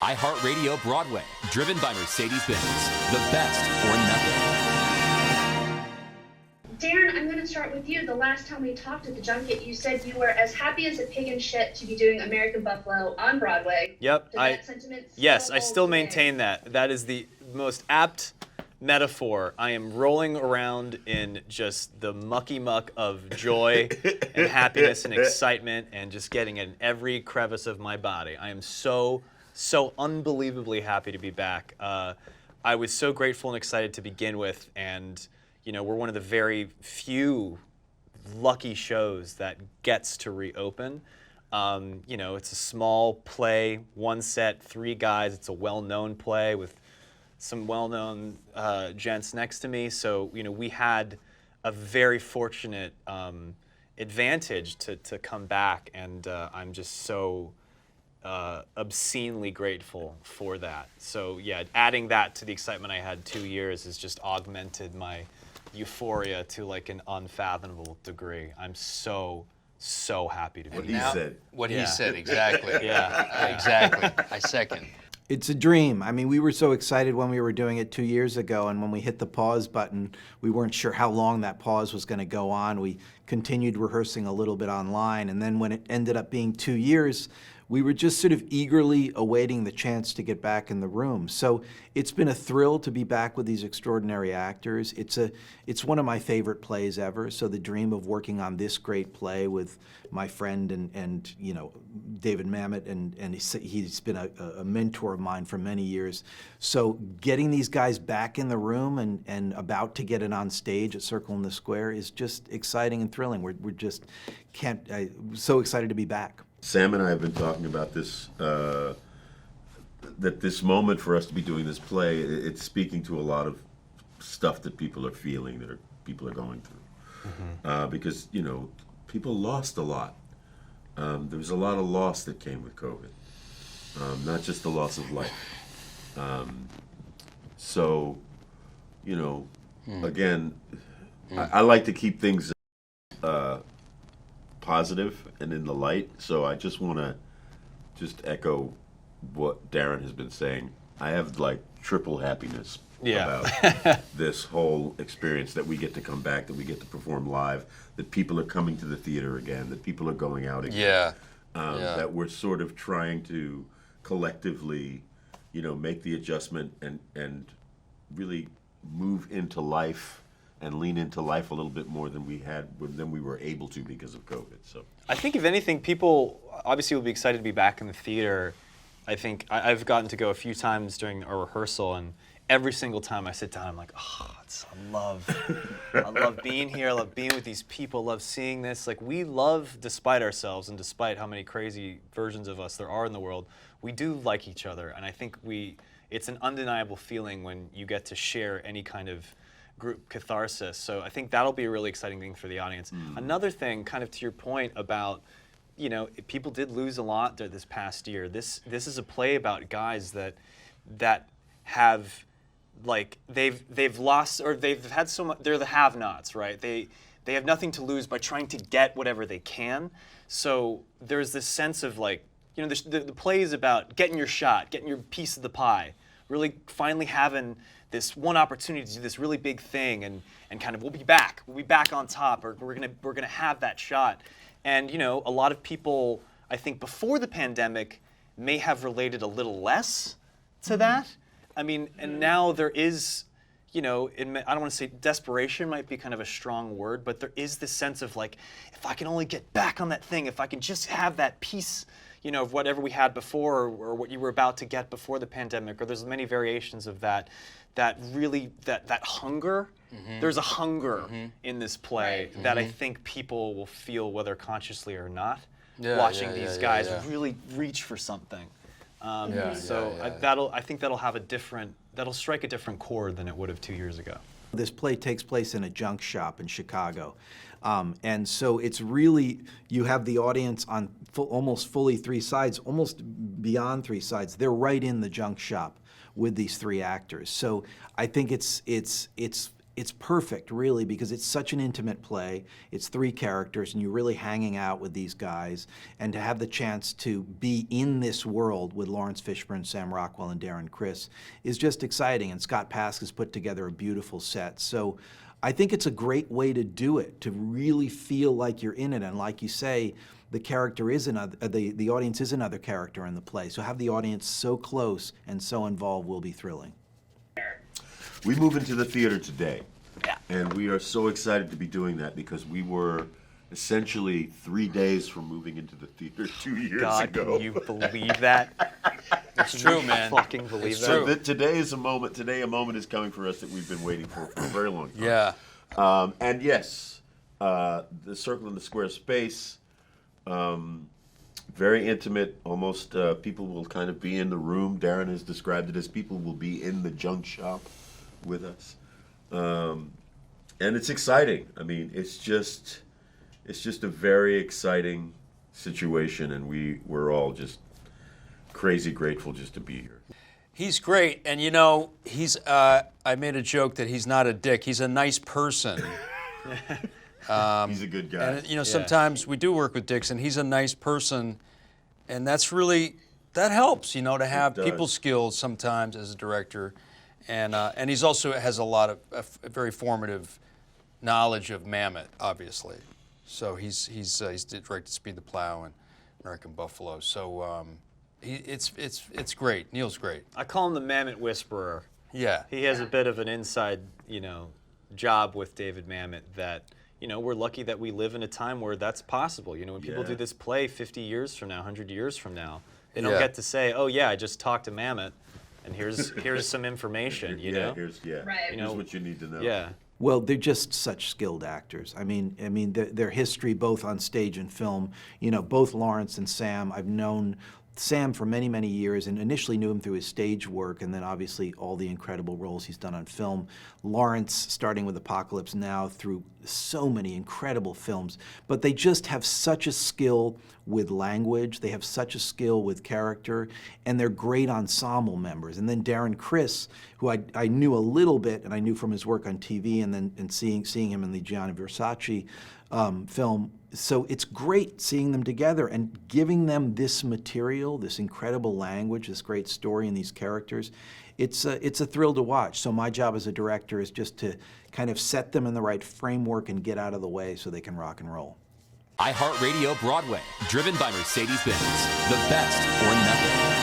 iHeartRadio Broadway, driven by Mercedes-Benz. The best or nothing. Darren, I'm going to start with you. The last time we talked at the junket, you said you were as happy as a pig in shit to be doing American Buffalo on Broadway. Yep. Yes, I still maintain that. That is the most apt metaphor. I am rolling around in just the mucky muck of joy and happiness and excitement and just getting in every crevice of my body. I am so unbelievably happy to be back. I was so grateful and excited to begin with, and we're one of the very few lucky shows that gets to reopen. It's a small play, one set, 3 guys. It's a well-known play with some well-known gents next to me. So, we had a very fortunate advantage to come back, and I'm just so obscenely grateful for that. So, yeah, adding that to the excitement I had 2 years has just augmented my euphoria to like an unfathomable degree. I'm so happy to be here. What he said, exactly. Yeah, exactly. I second. It's a dream. I mean, we were so excited when we were doing it 2 years ago, and when we hit the pause button, we weren't sure how long that pause was going to go on. We continued rehearsing a little bit online, and then when it ended up being 2 years, we were just sort of eagerly awaiting the chance to get back in the room. So it's been a thrill to be back with these extraordinary actors. It's one of my favorite plays ever. So the dream of working on this great play with my friend and David Mamet, and he's been a mentor of mine for many years. So getting these guys back in the room and about to get it on stage at Circle in the Square is just exciting and thrilling. We're just so excited to be back. Sam and I have been talking about this, that this moment for us to be doing this play, it's speaking to a lot of stuff that people are feeling, people are going through. Mm-hmm. Because, people lost a lot. There was a lot of loss that came with COVID, not just the loss of life. Again, I like to keep things positive and in the light, so I just want to echo what Darren has been saying. I have like triple happiness about this whole experience, that we get to come back, that we get to perform live, that people are coming to the theater again, that people are going out again. That we're sort of trying to collectively, make the adjustment and really move into life and lean into life a little bit more than we were able to because of COVID. So I think if anything, people obviously will be excited to be back in the theater. I think I've gotten to go a few times during a rehearsal, and every single time I sit down, I'm like, I love being here. I love being with these people. I love seeing this. Like, we love, despite ourselves and despite how many crazy versions of us there are in the world, we do like each other. And I think it's an undeniable feeling when you get to share any kind of group catharsis. So I think that'll be a really exciting thing for the audience. Another thing, kind of to your point about, people did lose a lot this past year. This is a play about guys that have, like, they've lost, or they've had so much. They're the have-nots, right? They have nothing to lose by trying to get whatever they can. So there's this sense of, like, the play is about getting your shot, getting your piece of the pie, really finally having this one opportunity to do this really big thing, and kind of we'll be back on top, or we're gonna have that shot. And a lot of people, I think, before the pandemic may have related a little less to that. I mean, and now there is, I don't want to say desperation might be kind of a strong word, but there is this sense of, like, if I can only get back on that thing, if I can just have that piece, of whatever we had before, or what you were about to get before the pandemic, or there's many variations of that hunger. Mm-hmm. There's a hunger in this play that I think people will feel, whether consciously or not, watching these guys really reach for something. I think that'll strike a different chord than it would have 2 years ago. This play takes place in a junk shop in Chicago. And so it's really, you have the audience on almost fully 3 sides, almost beyond 3 sides. They're right in the junk shop with these 3 actors. So I think it's it's perfect, really, because it's such an intimate play. It's 3 characters, and you're really hanging out with these guys. And to have the chance to be in this world with Laurence Fishburne, Sam Rockwell, and Darren Criss is just exciting. And Scott Pask has put together a beautiful set. So I think it's a great way to do it, to really feel like you're in it. And like you say, the character is the audience is another character in the play. So have the audience so close and so involved will be thrilling. We move into the theater today, and we are so excited to be doing that because we were essentially 3 days from moving into the theater 2 years God, ago. can you believe that? It's true, man. Fucking believe It's that. true. So today is a moment. Today, a moment is coming for us that we've been waiting for a very long time. Yeah. And yes, the circle in the square space, very intimate. Almost people will kind of be in the room. Darren has described it as people will be in the junk shop with us, and it's exciting. I mean, it's just a very exciting situation, and we're all just crazy grateful just to be here. He's great, and you know, he's. I made a joke that he's not a dick. He's a nice person. He's a good guy. And you know, sometimes we do work with dicks, and he's a nice person, and that helps. You know, to have people skills sometimes as a director, and he's also has a lot of a very formative knowledge of Mamet, obviously. So he's directed Speed the Plow and American Buffalo. So it's great. Neil's great. I call him the Mamet Whisperer. Yeah. He has a bit of an inside, job with David Mamet that, we're lucky that we live in a time where that's possible. When people do this play 50 years from now, 100 years from now, they don't get to say, oh yeah, I just talked to Mamet, and here's some information, Here's Right. here's what you need to know. Yeah. Well, they're just such skilled actors. I mean, their history both on stage and film. Both Laurence and Sam. I've known Sam for many, many years, and initially knew him through his stage work, and then obviously all the incredible roles he's done on film. Laurence, starting with Apocalypse Now, through so many incredible films. But they just have such a skill with language. They have such a skill with character, and they're great ensemble members. And then Darren Criss, who I knew a little bit, and I knew from his work on TV, and seeing him in the Gianni Versace film. So it's great seeing them together and giving them this material, this incredible language, this great story, and these characters. It's a thrill to watch. So my job as a director is just to kind of set them in the right framework and get out of the way so they can rock and roll. iHeartRadio Broadway, driven by Mercedes-Benz. The best or nothing.